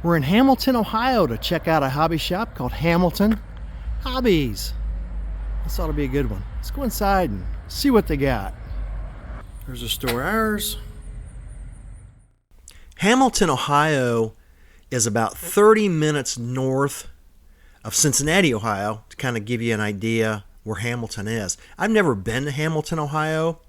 We're in Hamilton, Ohio to check out a hobby shop called Hamilton Hobbies. This ought to be a good one. Let's go inside and see what they got. There's a store hours. Hamilton, Ohio is about 30 minutes north of Cincinnati, Ohio, to kind of give you an idea where Hamilton is. I've never been to Hamilton, Ohio.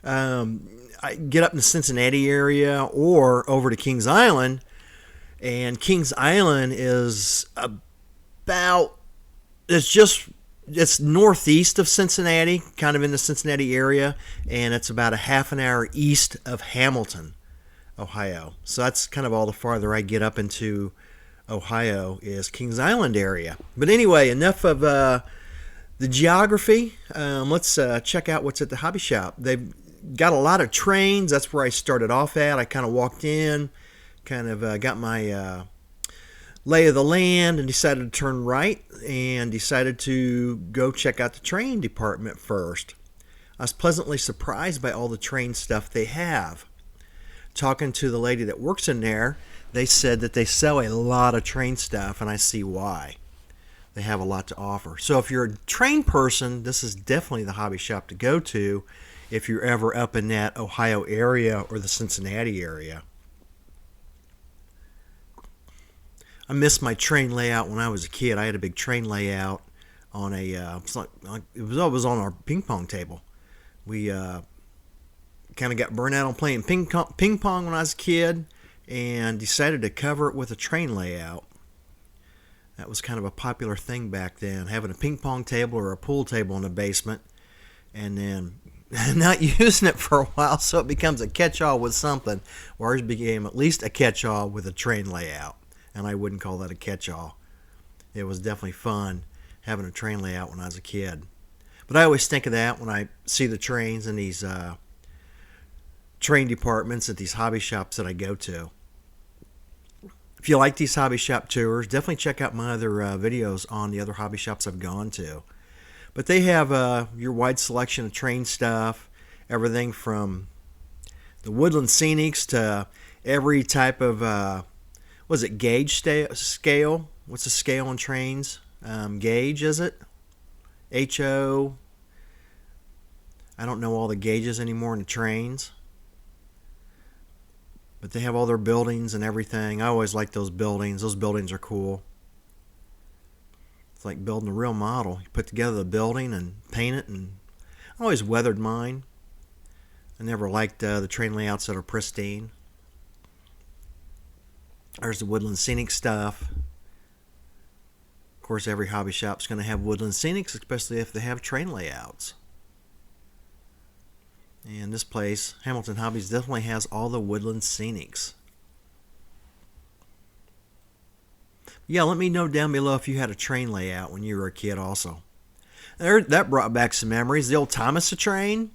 I get up in the Cincinnati area or over to Kings Island, and Kings Island is about, it's northeast of Cincinnati, kind of in the Cincinnati area, and it's about a half an hour east of Hamilton, Ohio. So that's kind of all the farther I get up into Ohio is Kings Island area. But anyway, enough of the geography. Let's check out what's at the hobby shop. They've got a lot of trains. That's where I started off at. I kind of walked in, kind of got my lay of the land and decided to turn right and decided to go check out the train department first. I was pleasantly surprised by all the train stuff they have. Talking to the lady that works in there, they said that they sell a lot of train stuff, and I see why. They have a lot to offer. So if you're a train person, this is definitely the hobby shop to go to if you're ever up in that Ohio area or the Cincinnati area. I missed my train layout when I was a kid. I had a big train layout on a it was on our ping pong table. We kind of got burnt out on playing ping pong when I was a kid and decided to cover it with a train layout. That was kind of a popular thing back then, having a ping pong table or a pool table in the basement and then not using it for a while, so it becomes a catch-all with something. Ours became at least a catch-all with a train layout, and I wouldn't call that a catch-all. It was definitely fun having a train layout when I was a kid. But I always think of that when I see the trains in these train departments at these hobby shops that I go to. If you like these hobby shop tours, definitely check out my other videos on the other hobby shops I've gone to. But they have your wide selection of train stuff, everything from the woodland scenics to every type of, was it gauge scale? What's the scale on trains? Gauge, is it? HO. I don't know all the gauges anymore in the trains. But they have all their buildings and everything. I always like those buildings. Those buildings are cool. It's like building a real model. You put together the building and paint it, and I always weathered mine. I never liked the train layouts that are pristine. There's the woodland scenic stuff. Of course, every hobby shop's going to have woodland scenics, especially if they have train layouts. And this place, Hamilton Hobbies, definitely has all the woodland scenics. Yeah, let me know down below if you had a train layout when you were a kid also. That brought back some memories. The old Thomas train.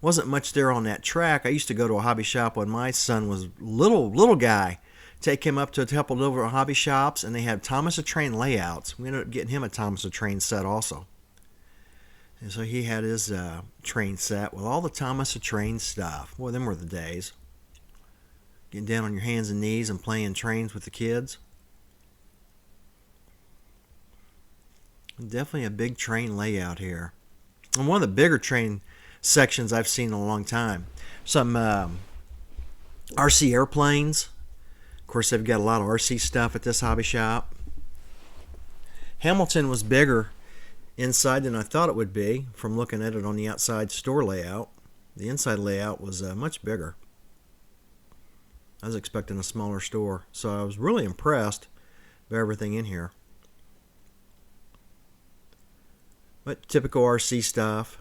Wasn't much there on that track. I used to go to a hobby shop when my son was little guy. Take him up to a couple of over hobby shops, and they had Thomas the Train layouts. We ended up getting him a Thomas the Train set also. And so he had his train set with all the Thomas the Train stuff. Boy, them were the days. Getting down on your hands and knees and playing trains with the kids. Definitely a big train layout here. And one of the bigger train sections I've seen in a long time. Some RC airplanes. Of course, they've got a lot of RC stuff at this hobby shop. Hamilton was bigger inside than I thought it would be from looking at it on the outside store layout. The inside layout was much bigger. I was expecting a smaller store, so I was really impressed by everything in here. But typical RC stuff.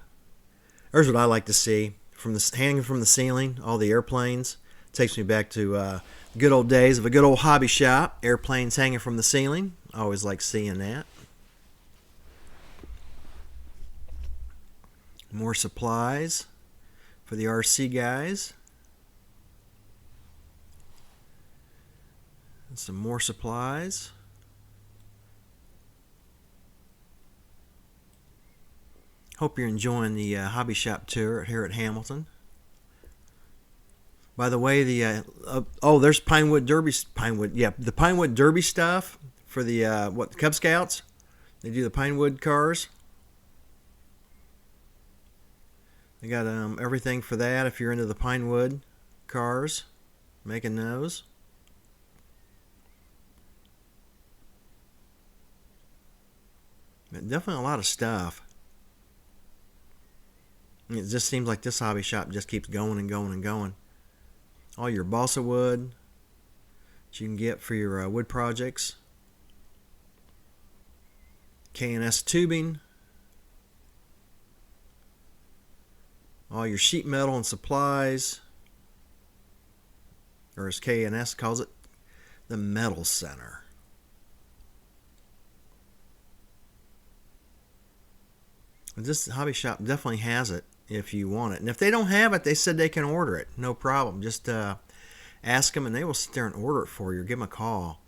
There's what I like to see from hanging from the ceiling. All the airplanes. Takes me back to the good old days of a good old hobby shop. Airplanes hanging from the ceiling. I always like seeing that. More supplies for the RC guys. And some more supplies. Hope you're enjoying the hobby shop tour here at Hamilton. By the way, there's Pinewood Derby, the Pinewood Derby stuff for the the Cub Scouts. They do the Pinewood cars. They got everything for that if you're into the Pinewood cars, making those. But definitely a lot of stuff. It just seems like this hobby shop just keeps going and going and going. All your balsa wood that you can get for your wood projects. K&S tubing. All your sheet metal and supplies. Or as K&S calls it, the Metal Center. This hobby shop definitely has it if you want it. And if they don't have it, they said they can order it. No problem. Just ask them and they will sit there and order it for you or give them a call.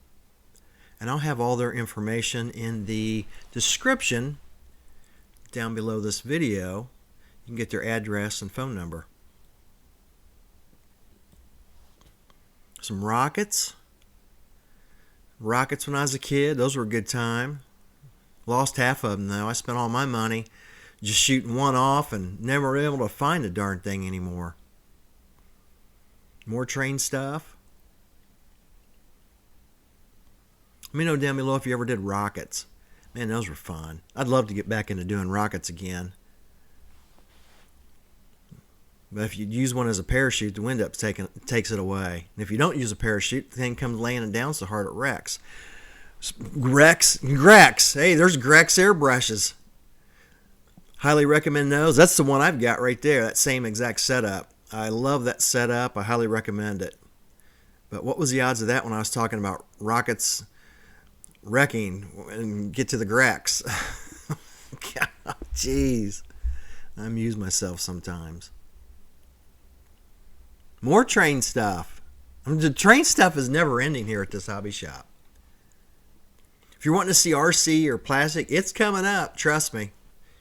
And I'll have all their information in the description down below this video. You can get their address and phone number. Some rockets. Rockets when I was a kid. Those were a good time. Lost half of them though. I spent all my money just shooting one off and never were able to find the darn thing anymore. More train stuff. Let me know down below if you ever did rockets. Man, those were fun. I'd love to get back into doing rockets again. But if you use one as a parachute, the wind up takes it away. And if you don't use a parachute, the thing comes landing down so hard it wrecks. Grex. Hey, there's Grex airbrushes. Highly recommend those. That's the one I've got right there, that same exact setup. I love that setup. I highly recommend it. But what was the odds of that when I was talking about rockets wrecking and get to the Grex? God, jeez. I amuse myself sometimes. More train stuff. The train stuff is never ending here at this hobby shop. If you're wanting to see RC or plastic, it's coming up. Trust me.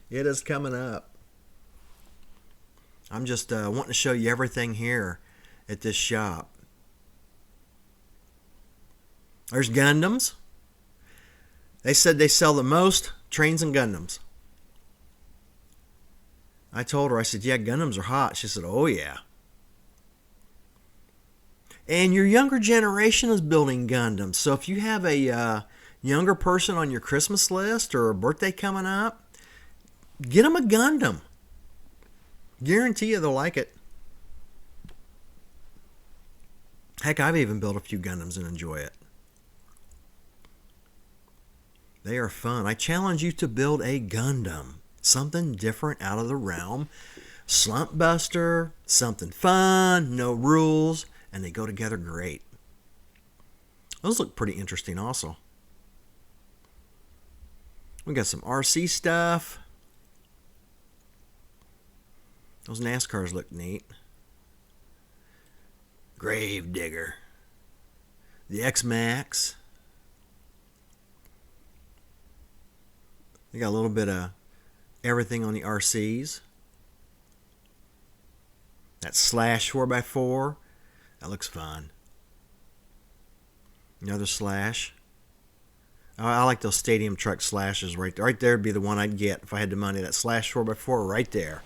It is coming up. I'm just wanting to show you everything here at this shop. There's Gundams. They said they sell the most trains and Gundams. I told her, I said, yeah, Gundams are hot. She said, oh yeah. And your younger generation is building Gundams. So if you have a younger person on your Christmas list or a birthday coming up, get them a Gundam. Guarantee you they'll like it. Heck, I've even built a few Gundams and enjoy it. They are fun. I challenge you to build a Gundam. Something different out of the realm. Slump buster, something fun, no rules, and they go together great. Those look pretty interesting also. We got some RC stuff. Those NASCARs look neat. Gravedigger. The X-Max. They got a little bit of everything on the RCs. That Slash 4x4. That looks fun. Another Slash. I like those stadium truck Slashes right there. Right there would be the one I'd get if I had the money. That Slash 4x4 right there.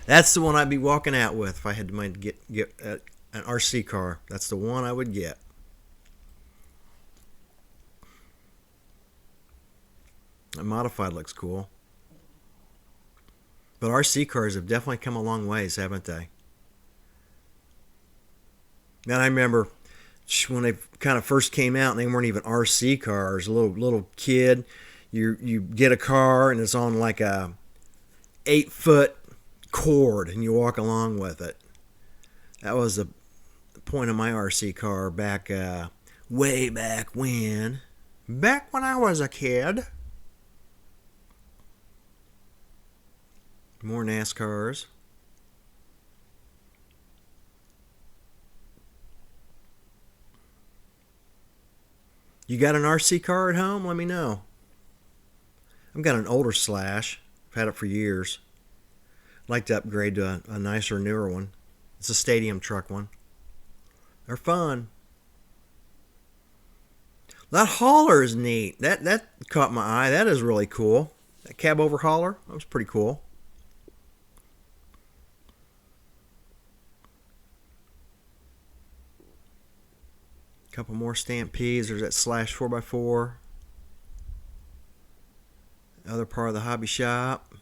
That's the one I'd be walking out with if I had the money to get an RC car. That's the one I would get. That modified looks cool. But RC cars have definitely come a long ways, haven't they? And I remember when they kind of first came out and they weren't even RC cars. A little kid, you get a car and it's on like a 8-foot cord and you walk along with it. That was the point of my RC car back way back when. Back when I was a kid. More NASCARs. You got an RC car at home? Let me know. I've got an older Slash. I've had it for years. I'd like to upgrade to a nicer, newer one. It's a stadium truck one. They're fun. That hauler is neat. That caught my eye. That is really cool. That cab over hauler, that was pretty cool. Couple more Stampedes. There's that Slash 4x4. Other part of the hobby shop.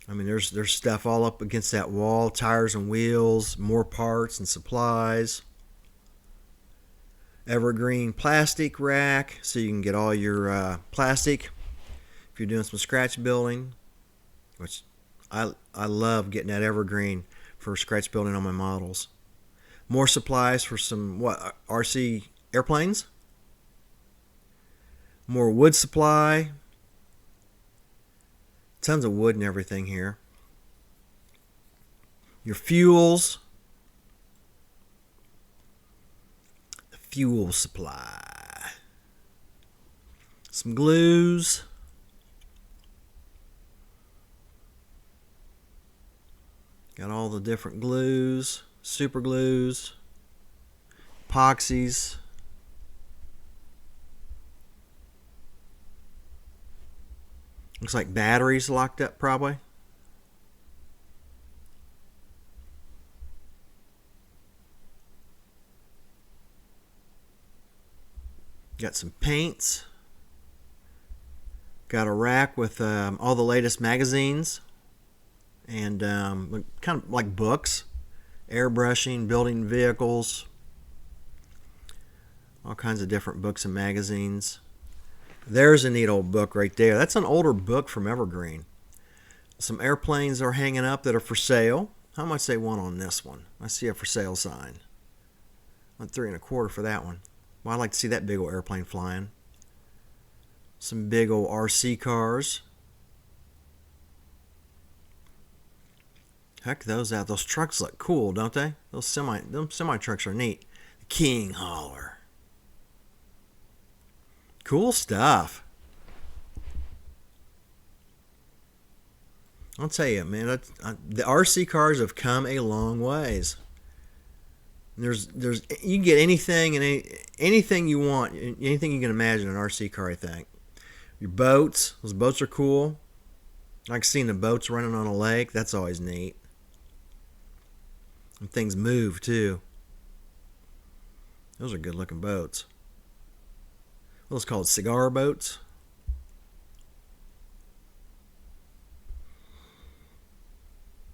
I mean, there's stuff all up against that wall. Tires and wheels, more parts and supplies. Evergreen plastic rack, so you can get all your plastic if you're doing some scratch building, which I love getting that evergreen for scratch building on my models. More supplies for some RC airplanes. More wood supply. Tons of wood and everything here. Your fuels. Fuel supply. Some glues. Got all the different glues, super glues, epoxies. Looks like batteries locked up probably. Got some paints. Got a rack with all the latest magazines and kind of like books, airbrushing, building vehicles, all kinds of different books and magazines. There's a neat old book right there. That's an older book from Evergreen. Some airplanes are hanging up that are for sale. How much they want on this one? I see a for sale sign. Went $3.25 for that one. Well, I'd like to see that big old airplane flying. Some big old RC cars. Heck those out. Those trucks look cool, don't they? Them semi trucks are neat. The King Hauler. Cool stuff. I'll tell you, man, the RC cars have come a long ways. There's you can get anything and anything you want, anything you can imagine an RC car, I think. Your boats, those boats are cool. I like seeing the boats running on a lake. That's always neat. And things move too. Those are good looking boats. Those called cigar boats.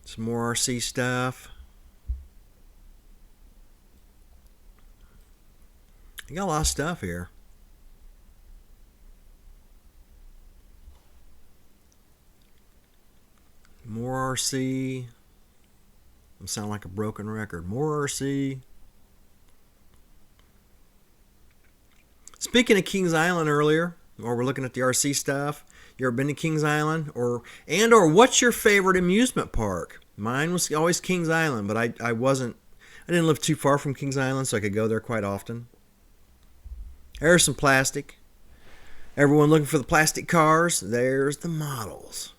Some more RC stuff. You got a lot of stuff here. More RC. I sound like a broken record. More RC. Speaking of Kings Island earlier, or we're looking at the RC stuff. You ever been to Kings Island? Or what's your favorite amusement park? Mine was always Kings Island, but I didn't live too far from Kings Island, so I could go there quite often. There's some plastic. Everyone looking for the plastic cars. There's the models.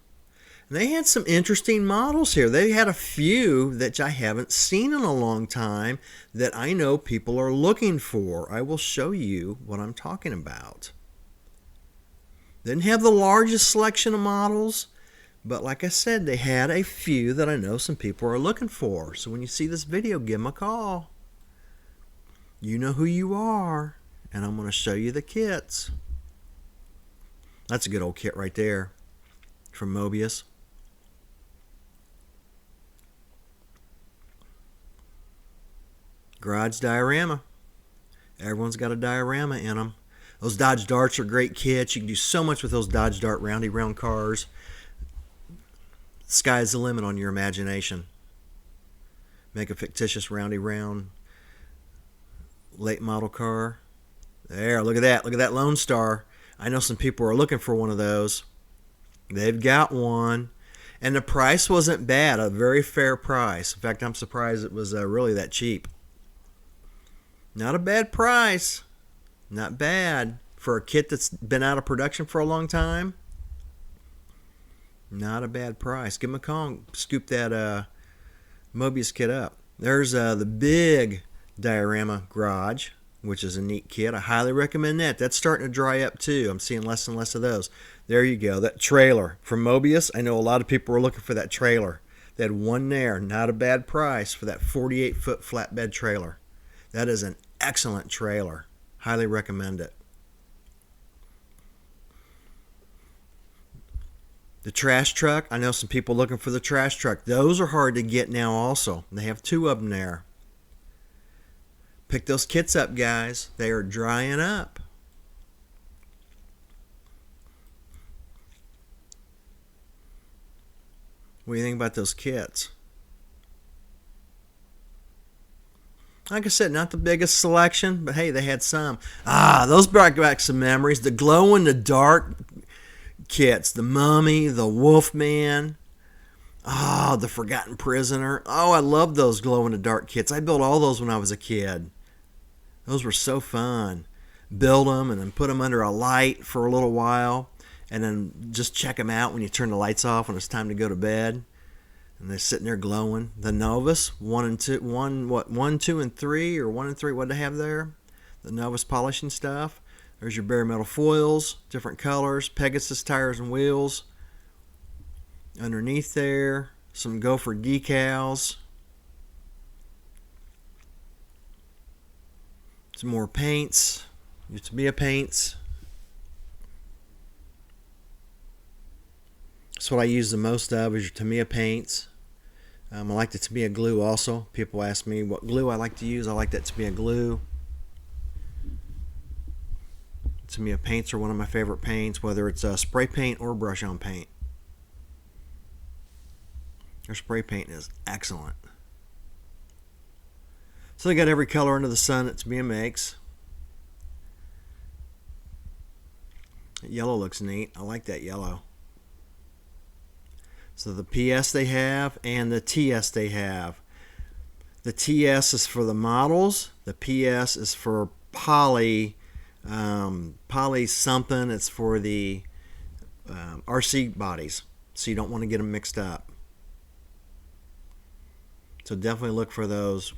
And they had some interesting models here. They had a few that I haven't seen in a long time that I know people are looking for. I will show you what I'm talking about. Didn't have the largest selection of models, but like I said, they had a few that I know some people are looking for. So when you see this video, give them a call. You know who you are. And I'm going to show you the kits. That's a good old kit right there from Mobius. Garage diorama. Everyone's got a diorama in them. Those Dodge Darts are great kits. You can do so much with those Dodge Dart roundy round cars. Sky's the limit on your imagination. Make a fictitious roundy round late model car. There, look at that. Look at that Lone Star. I know some people are looking for one of those. They've got one. And the price wasn't bad. A very fair price. In fact, I'm surprised it was really that cheap. Not a bad price. Not bad. For a kit that's been out of production for a long time. Not a bad price. Give them a call. Scoop that Mobius kit up. There's the big diorama garage, which is a neat kit. I highly recommend that. That's starting to dry up too. I'm seeing less and less of those. There you go. That trailer from Mobius. I know a lot of people were looking for that trailer. They had one there. Not a bad price for that 48-foot flatbed trailer. That is an excellent trailer. Highly recommend it. The trash truck. I know some people looking for the trash truck. Those are hard to get now also. They have two of them there. Pick those kits up, guys. They are drying up. What do you think about those kits? Like I said, not the biggest selection, but hey, they had some. Those brought back some memories. The glow-in-the-dark kits. The Mummy, the Wolfman. The Forgotten Prisoner. I love those glow-in-the-dark kits. I built all those when I was a kid. Those were so fun. Build them and then put them under a light for a little while, and then just check them out when you turn the lights off when it's time to go to bed. And they're sitting there glowing. The Novus, 1, 2, and 3, or 1 and 3. What do they have there? The Novus polishing stuff. There's your bare metal foils, different colors, Pegasus tires and wheels. Underneath there, some Gopher decals. Some more paints, your Tamiya paints. That's what I use the most of, is your Tamiya paints. I like the Tamiya glue also. People ask me what glue I like to use. I like that Tamiya glue. Tamiya paints are one of my favorite paints, whether it's spray paint or brush on paint. Their spray paint is excellent. So they got every color under the sun that Tamiya makes. That yellow looks neat. I like that yellow. So the PS they have and the TS they have. The TS is for the models. The PS is for poly something. It's for the RC bodies. So you don't want to get them mixed up. So definitely look for those,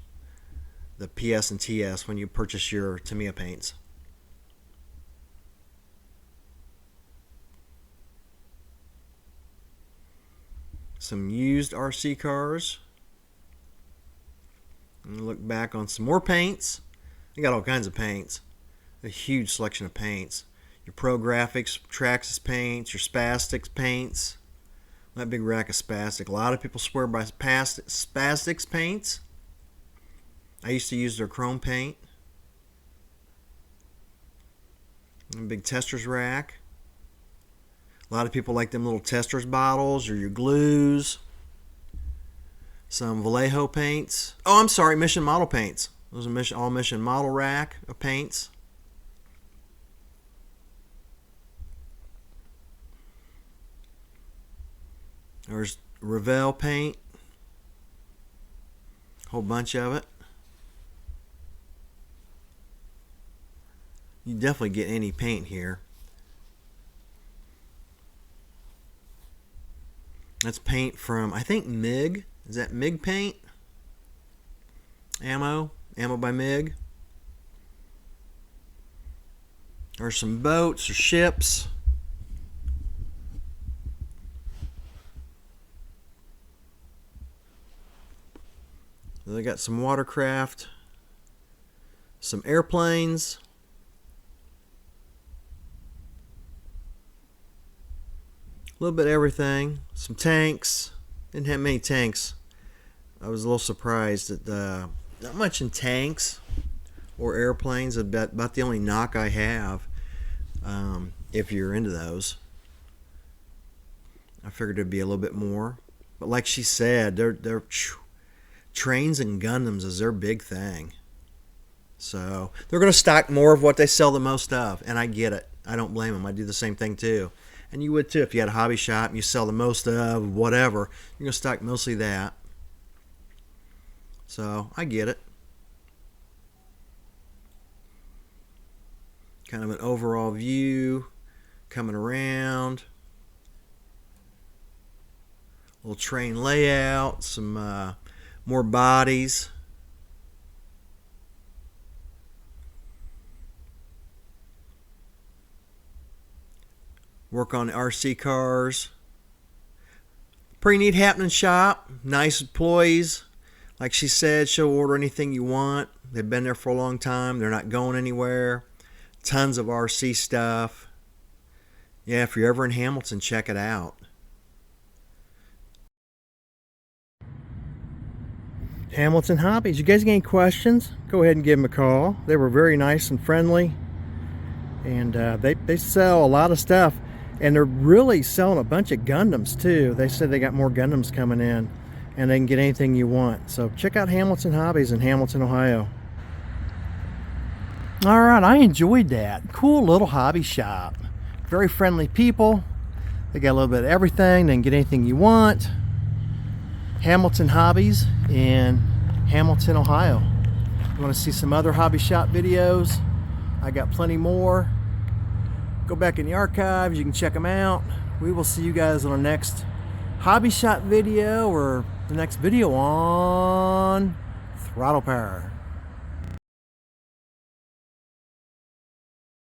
the PS and TS, when you purchase your Tamiya paints. Some used RC cars. And look back on some more paints. They got all kinds of paints. A huge selection of paints. Your Pro Graphics, Traxxas paints, your Spastics paints. That big rack of Spastic. A lot of people swear by Spastics paints. I used to use their chrome paint. A big testers rack. A lot of people like them little testers bottles or your glues. Some Vallejo paints. I'm sorry, Mission Model paints. Those are all Mission Model rack of paints. There's Revell paint. Whole bunch of it. You definitely get any paint here. That's paint from, I think, MIG. Is that MIG paint? Ammo by MIG. There's some boats or ships. They got some watercraft, some airplanes. A little bit of everything. Some tanks. Didn't have many tanks. I was a little surprised that not much in tanks or airplanes. About the only knock I have, if you're into those. I figured it'd be a little bit more. But like she said, they're trains and Gundams is their big thing. So they're going to stock more of what they sell the most of. And I get it. I don't blame them. I do the same thing too. And you would too if you had a hobby shop and you sell the most of whatever. You're going to stock mostly that. So I get it. Kind of an overall view coming around. Little train layout. Some more bodies. Work on RC cars. Pretty neat happening shop. Nice employees. Like she said, she'll order anything you want. They've been there for a long time. They're not going anywhere. Tons of RC stuff. Yeah, if you're ever in Hamilton, check it out. Hamilton Hobbies. You guys got any questions? Go ahead and give them a call. They were very nice and friendly. And they sell a lot of stuff. And they're really selling a bunch of Gundams too. They said they got more Gundams coming in. And they can get anything you want. So check out Hamilton Hobbies in Hamilton, Ohio. Alright, I enjoyed that. Cool little hobby shop. Very friendly people. They got a little bit of everything. They can get anything you want. Hamilton Hobbies in Hamilton, Ohio. You want to see some other hobby shop videos? I got plenty more. Go back in the archives. You can check them out. We will see you guys on the next hobby shop video or the next video on Throttle Power.